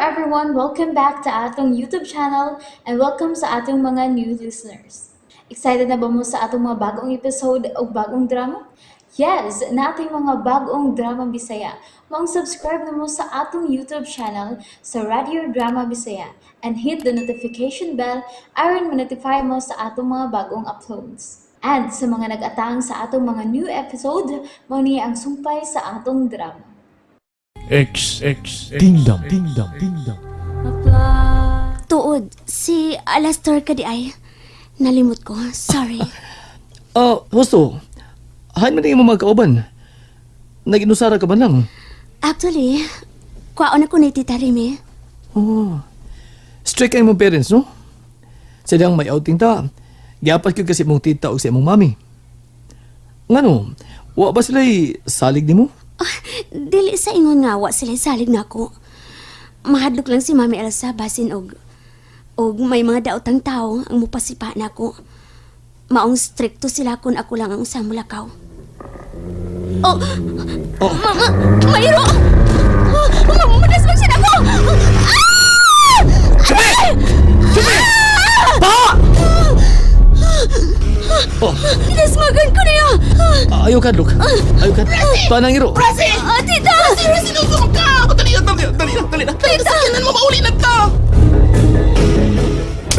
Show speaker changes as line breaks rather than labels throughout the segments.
everyone! Welcome back to atong YouTube channel and welcome sa atong mga new listeners. Excited na ba mo sa atong mga bagong episode o bagong drama? Yes, na ating mga bagong drama Bisaya. Subscribe na mo sa atong YouTube channel sa Radio Drama Bisaya and hit the notification bell aron ma-notify mo sa atong mga bagong uploads. And sa mga nag-atang sa atong mga new episode, mo niya ang sumpay sa atong drama.
Dingdong.
Tuod, si Alastor ka di ay. Nalimot ko, sorry.
Husto, hain man mo magkauban. Nag-inusara ka ba lang?
Actually, kwaon ako ni Tita Remy.
Oh, strict kayo mong parents, no? Sadang may outing ta. Giapat ko kasi mong tita o sa mong mami. Ngano, wa ba sila'y salig ni mo?
Dili sa ingon nga, wa sila salig na ako. Mahadlok lang si Mami Elsa basin og may mga daotang tao ang mupasipa na ako. Maong stricto sila kung ako lang ang usang mulakaw. Mama! Mayro! Mamamunas mo siya ako!
Sumi! Pa!
Nasmagan ko niya!
Ayaw ka, Luke. Ayaw ka. Tuanang iro.
Tita!
Sinusong ka! Dali na! Tita! Sakyanan mo, mauli na ka!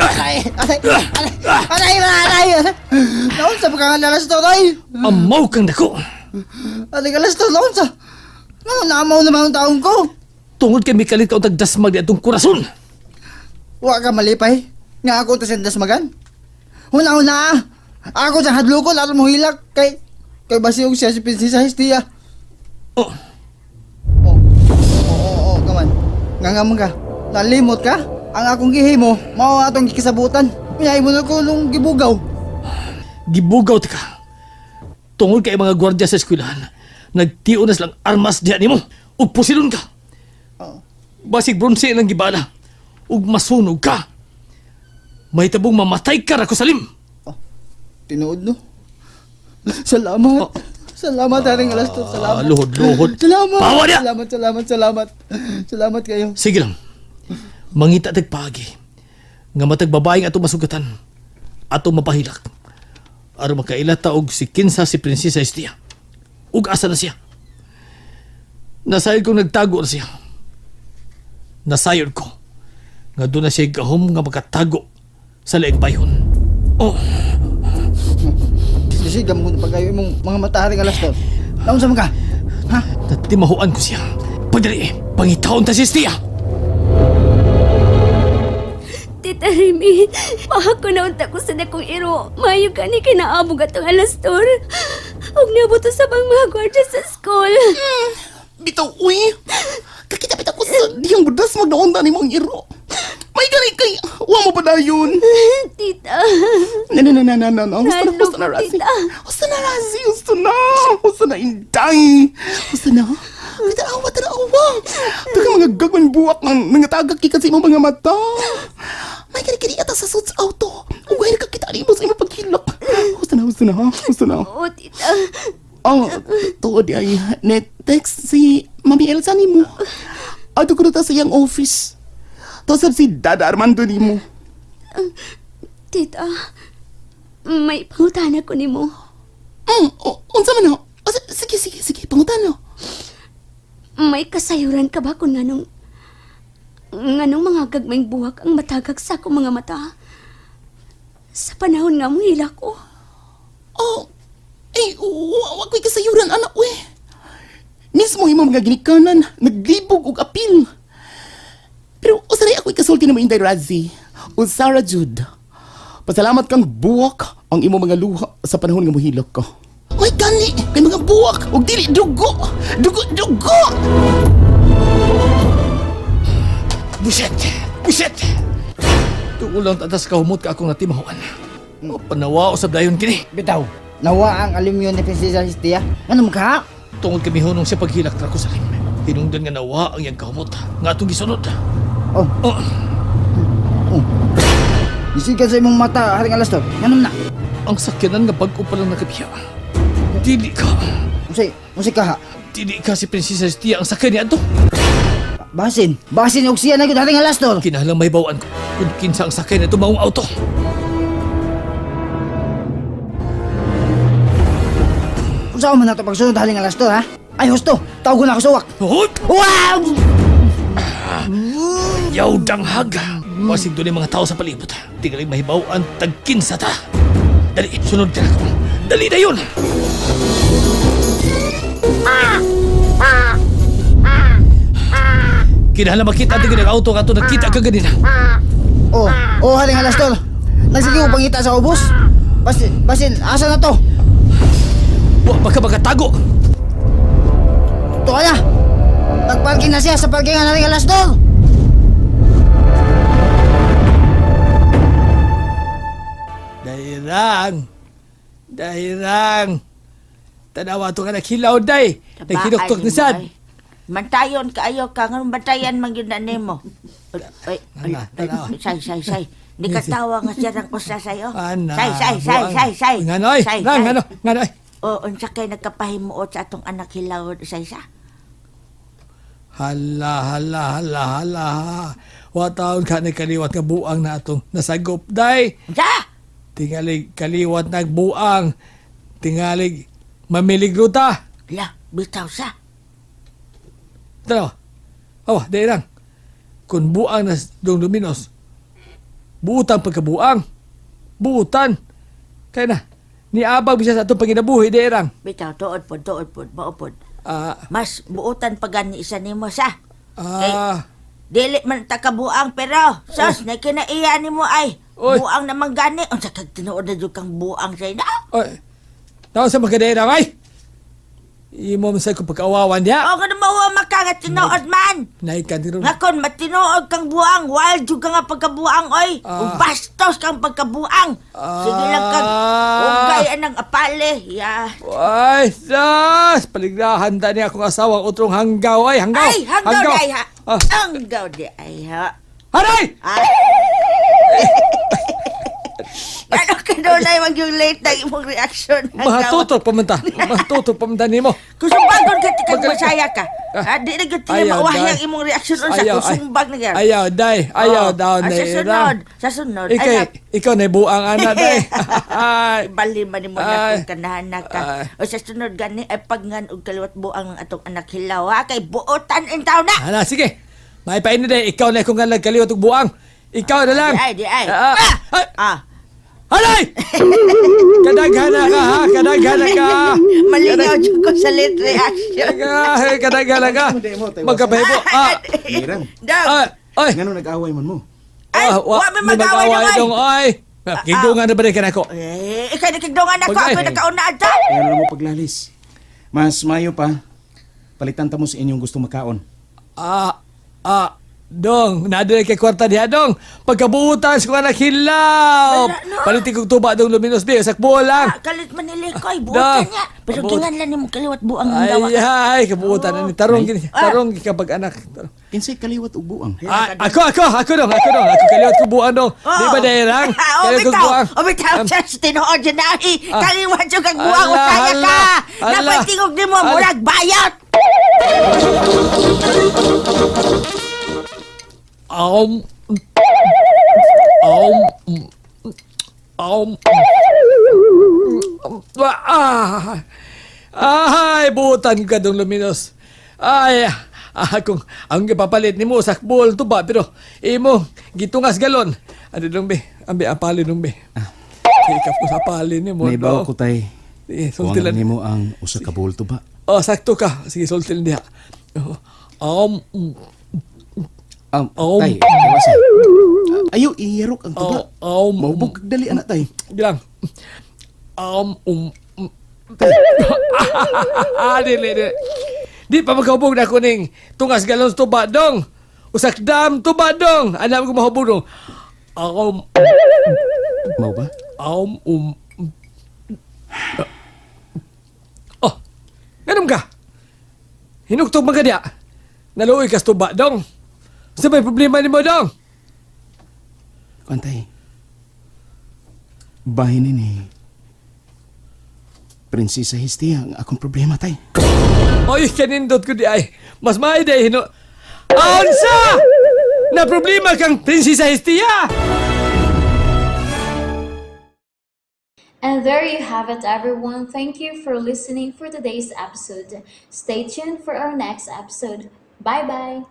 Aray! Naon sa pagkakalalas to, Tay?
Amaw kang dako.
Aray, kalas to, naon sa? Namaw na mga taong ko.
Tungod kay Mikalit ka o tagdasmag di atong kurason.
Wa ka malipay. Nga ako ta sendas magan. Huna! Ako sa hadlo ko, lalo mo hilak. Kay basiyog siya si Prinsesa Hestia.
Oh,
Oo, kaman. Ngangam ka. Nalimot ka? Ang akong gihimo, mao atong gikisabutan. Pinay mo na ko nung gibugaw.
gibugaw ti ka. Tungod kay mga gwardya sa eskwelahan, nagtiyo na silang armas diyan nimo. Ug pusilon ka. Basig bronze lang gibala. Ug masunog ka. May tabong mamatay ka ra ko salim.
Tinuod no? Salamat. Salamat, Haring Alastor. Salamat.
Luhod.
Salamat.
Pawa niya!
Salamat kayo.
Sige lang. Mangita tagpagi. Nga matagbabaeng ato masugatan. Ato mapahilak. Aron makailata og si Kinsa si Prinsesa Hestia. Ug asa na siya. Nasayod kong nagtago na siya. Nasayod ko. Nga doon na siya gahom nga makatago sa laig bayon. Oh,
Sisigam mo na pag kayo mong mga mata, Haring Alastor. Naon sa mga? Ha?
natimahuan ko siya. Pagdali, pangitaon ta si Hestia.
Tita Remy, mahak ko na unta ko sa dakong iro. Mayo ka ni kinaabog atong Alastor. Huwag nabuto sa bang mga gwardiya sa school.
Bitaw, uy! Kakita-bitaw ko sa diyang budas magnaunta ni mong iro. May gani kay... Wa mo ba na yun?
Tita.
No. Gusto na, Razi.
Tita.
Gusto na, Inday. Gusto na. Tanawa. Taga mga gagman buwak ng nangatagak kasi mo mga mata. May kani ata sa suits auto. Ugay ka kita mo sa imong paghilak. Gusto na.
Oo, tita.
Tuod ay net-text si Mami Elsa ni mo. Ato ko na sa iyang office. Tosab si Dada Armando ni mo.
Tita, may pangutana ko ni mo.
Unsa man no? Sige, pangutano.
May kasayuran ka ba kung nganong mga gagmayng buwak ang matagag sa akong mga mata? Sa panahon nga mong hila ko.
Wag ko'y kasayuran, anak, we. Mismo yung mga ginikanan, naglibog og apil. Pero usaray ako'y kasulti na mo Inday Razi. O Sarah Jude. Pasalamat kang buwak ang imo mga luha sa panahon nga mohilak ka. Ay, gani! Kay mga buwak! Huwag dili, dugo!
Buset! Tuulang tatas kahumot ka akong natimahuan. Panawa o sa dayon kini.
Bitaw, nawa ang aluminyo ni Prinsesa Hestia. Ano ka?
Tungod kami hunong siya paghilak na ko salim. Hinungdan nga nawa ang iyang kahumot. Nga atong gisunod.
Isigan sa imong mata, Haring Alastor. Ganun na.
Ang sakyanan nga bag-o pa lang nakabiya. Dili ka.
Musik ka ha.
Dili ka si Prinsesa Hestia ang sakyan niya to.
Basin og siya na gyud haring alas tol.
Kinahanglang may bawaan ko kung kinsa ang sakay na tumaong auto.
Unsa man nato pagsunod haring alas tol ha? Ay husto, tawgon ako suwak.
Hot!
Wow!
Yaw danghag. Masig doon yung mga tao sa palibot. Tingaling mahibawaan tagkinsa ta. Dali, sunod ka ako. Dali na yun! Kinahanglan makita natin yung auto ka ito. Nakita ka ganina.
Haring alas tol. Nagsige ko pangita sa ubos. Basin, asa na to?
Wa baka makatago.
To na. Nagparking na siya sa parkingan haring alas tol.
Dahirang. Tanawa ito ka naghilaw, day. Naghinuktok ni Sad.
Mantayon kaayo ka ngan bantayan man gyud na nimo. Ay,
Tanawa.
say. Di ka tawa nga siya rang usa sayo.
Ana.
Say.
Nganoy, nganoy.
O unsa kay nagkapahimuot sa atong anak hilaw sa.
Hala. Wa taon ka kaliwat nga buang na atong nasagop, day.
Unsa?
Tingalig kaliwat nagbuang. Tingalig mamiligro ta.
La, bitaw sa.
Tanawa. Awa, dahirang. Kung buang na dong luminos, buutang pagkabuang. Buutan. Kaya na, niabag siya sa itong panginabuhi, dahirang.
Bitaw tuod pod, maupod.
Ah,
Mas buutan pa gani isa nimo sa.
ah,
Dili man ta kabuang pero sos na kinaiya nimo ay.
Oy.
Buang naman gani. Unsa kag tinuod na jud kang buang say na?
oy. Tawag sa magkadahirang, ay. Imo man sa ko pagkaawawan diya.
O nga mawa makagat tinuod man.
Naikan din ron.
Nga kon matinuod kang buang, wild jud ka nga pagkabuang oy.
Ah.
Bastos kang pagkabuang. Sige lang kag ugay anang apale. Ya.
Ay, sus! Paligrahan ta niya akong asawang utrong hanggaw. Ay, hanggaw!
Ay, hanggaw di ay ha.
Ah.
Hanggaw di ay ha.
Haray!
Ay. Ano ka doon ay yung late na imong reaction?
Mahatutok pamanta nimo.
Kusumbagon ka tikag
Magaling ka.
masaya ka. Di na gati
Ayaw,
mawahiyang
day.
imong reaction unsa
Ayaw,
kusumbag na gyud.
Ayaw, day. Ayaw, daw,
Sa
day.
sunod. Sa sunod.
Ikaw na buang ana, day. Ay.
Bali man mo
Ay.
na kanahan na ka.
Ay.
O sa sunod gani ay pagngan og kaliwat buang ng atong anak hilaw ha kay buotan in taon na.
Hala, sige. May pain na, day. Ikaw na kung nagkaliwat og buang. Ikaw na lang.
Di ay.
Ay. Halay! Kadagana ka, ha? Kadagana ka!
Malingaw jud ko sa late reaction.
Kadagana ka! Magkabahibo!
Miran,
Dog.
Ay!
ngano nag-away man mo?
Ay, wa may mag-away na ba?
dong, ay! Kigdungan na ba rin ka na ko?
Ikay nakigdungan ako.
Pag-
Ako nakauna ata.
Kaya lang mo paglalis. Mas mayo pa, palitan ta mo sa inyong gusto makaon.
Dong, nadali kay kwarta diha, dong. Pagkabuutan sa mga nakhilaw.
Wala, no.
Palitin kong tuba, dong, luminos, di. Sakbo lang.
Kalit manili ko ay buotan niya. Pero
Buot.
gingan lang ni mo kaliwat buang ang gawa.
Ay, kabuutan na ni. Tarong, gini. Tarong, kapag anak.
Kinsay kaliwat ug buang.
Ako dong. Ako kaliwat ko buang, dong. Di ba, Dairang? Kaliwat ko buang.
Bitaw, siya sa tinuod dyan na. Kaliwat yung kang buang. Usaya ka.
Ala.
Napatingog ni mo, murag bayot.
Ay, buutan ka dong luminos. Ay, kung ang ipapalit ni mo sakbol to ba, pero imo gitungas galon. Ano dong be? Ambe apali dong be. Ikaw ko sa pali ni mo.
Naibaw ko tay.
Sultilan
Kuwangan nimo ang usa ka bulto ba?
Oh, sakto ka. Sige, sultilan diha.
Tay, kawasan. Ayo iyarok ang tuba. Maubog kag dali anak tay.
Bilang. Dili. Di pa magkahubog na kuning tungas galon sa tuba dong. Usak dam tuba dong. Alam ko mahubog dong.
Mao ba?
Oh, ganun ka. Hinuktog mga diya. Naluoy ka sa tuba dong. Sa may problema ni mo dong.
Antay. Bahin ni Prinsesa Histi ang akong problema tay.
Oy, kanindot ko di ay. Mas maay day Ansa! Na problema kang Prinsesa Hestia!
And there you have it, everyone. Thank you for listening for today's episode. Stay tuned for our next episode. Bye bye.